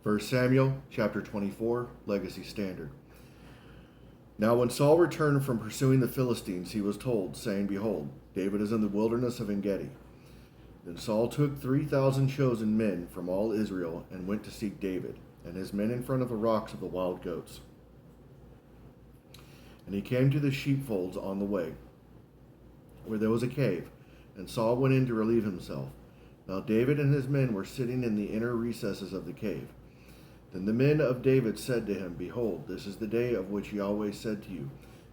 1 Samuel chapter 24, Legacy Standard. Now when Saul returned from pursuing the Philistines, he was told, saying, Behold, David is in the wilderness of En-gedi. Then Saul took 3,000 chosen men from all Israel and went to seek David and his men in front of the rocks of the wild goats. And he came to the sheepfolds on the way, where there was a cave, and Saul went in to relieve himself. Now David and his men were sitting in the inner recesses of the cave. Then the men of David said to him, Behold, this is the day of which Yahweh said to you,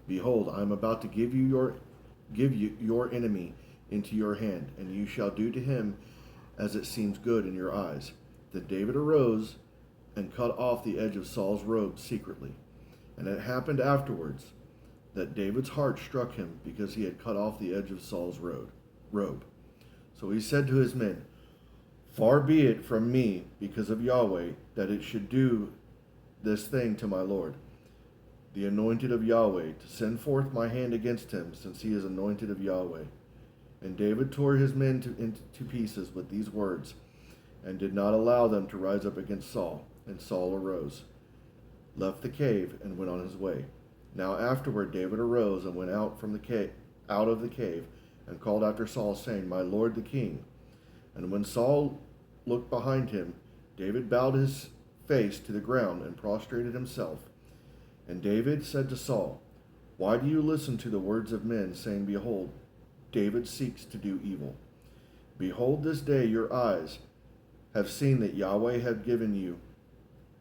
Behold, I am about to give you your enemy into your hand, and you shall do to him as it seems good in your eyes. Then David arose and cut off the edge of Saul's robe secretly. And it happened afterwards that David's heart struck him because he had cut off the edge of Saul's robe. So he said to his men, Far be it from me, because of Yahweh, that it should do this thing to my Lord, the anointed of Yahweh, to send forth my hand against him, since he is anointed of Yahweh. And David tore his men into pieces with these words, and did not allow them to rise up against Saul. And Saul arose, left the cave, and went on his way. Now afterward David arose and went out of the cave, and called after Saul, saying, My lord the king. And when Saul looked behind him, David bowed his face to the ground and prostrated himself. And David said to Saul, Why do you listen to the words of men, saying, Behold, David seeks to do evil? Behold, this day your eyes have seen that Yahweh had given you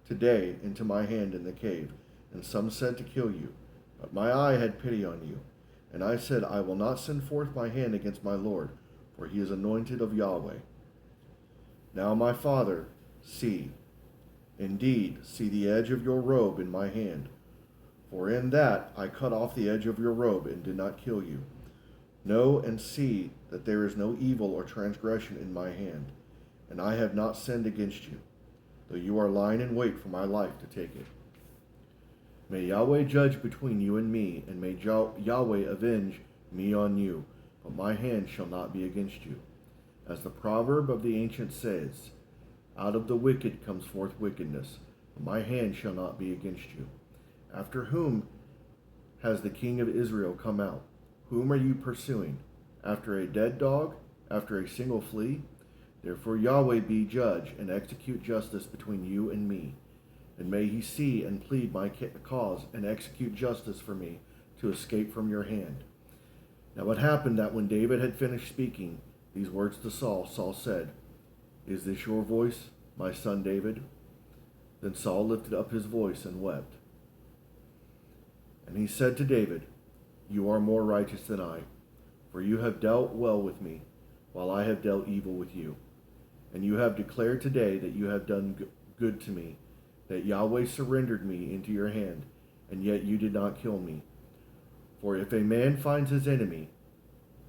today into my hand in the cave, and some said to kill you. But my eye had pity on you, and I said, I will not send forth my hand against my Lord, for he is anointed of Yahweh. Now my father, see the edge of your robe in my hand. For in that I cut off the edge of your robe and did not kill you. Know and see that there is no evil or transgression in my hand, and I have not sinned against you, though you are lying in wait for my life to take it. May Yahweh judge between you and me, and may Yahweh avenge me on you, but my hand shall not be against you. As the proverb of the ancient says, Out of the wicked comes forth wickedness, but my hand shall not be against you. After whom has the king of Israel come out? Whom are you pursuing? After a dead dog? After a single flea? Therefore Yahweh be judge, and execute justice between you and me. And may he see and plead my cause, and execute justice for me, to escape from your hand. Now it happened that when David had finished speaking these words to Saul, Saul said, Is this your voice, my son David? Then Saul lifted up his voice and wept. And he said to David, You are more righteous than I, for you have dealt well with me, while I have dealt evil with you. And you have declared today that you have done good to me, that Yahweh surrendered me into your hand, and yet you did not kill me. For if a man finds his enemy,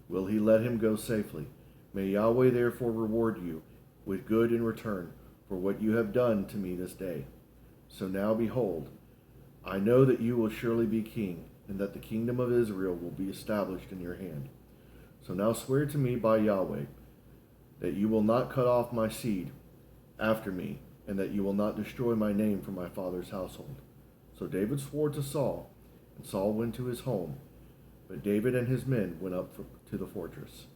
will he let him go safely? May Yahweh therefore reward you with good in return for what you have done to me this day. So now behold, I know that you will surely be king, and that the kingdom of Israel will be established in your hand. So now swear to me by Yahweh that you will not cut off my seed after me, and that you will not destroy my name from my father's household. So David swore to Saul, and Saul went to his home, but David and his men went up to the fortress.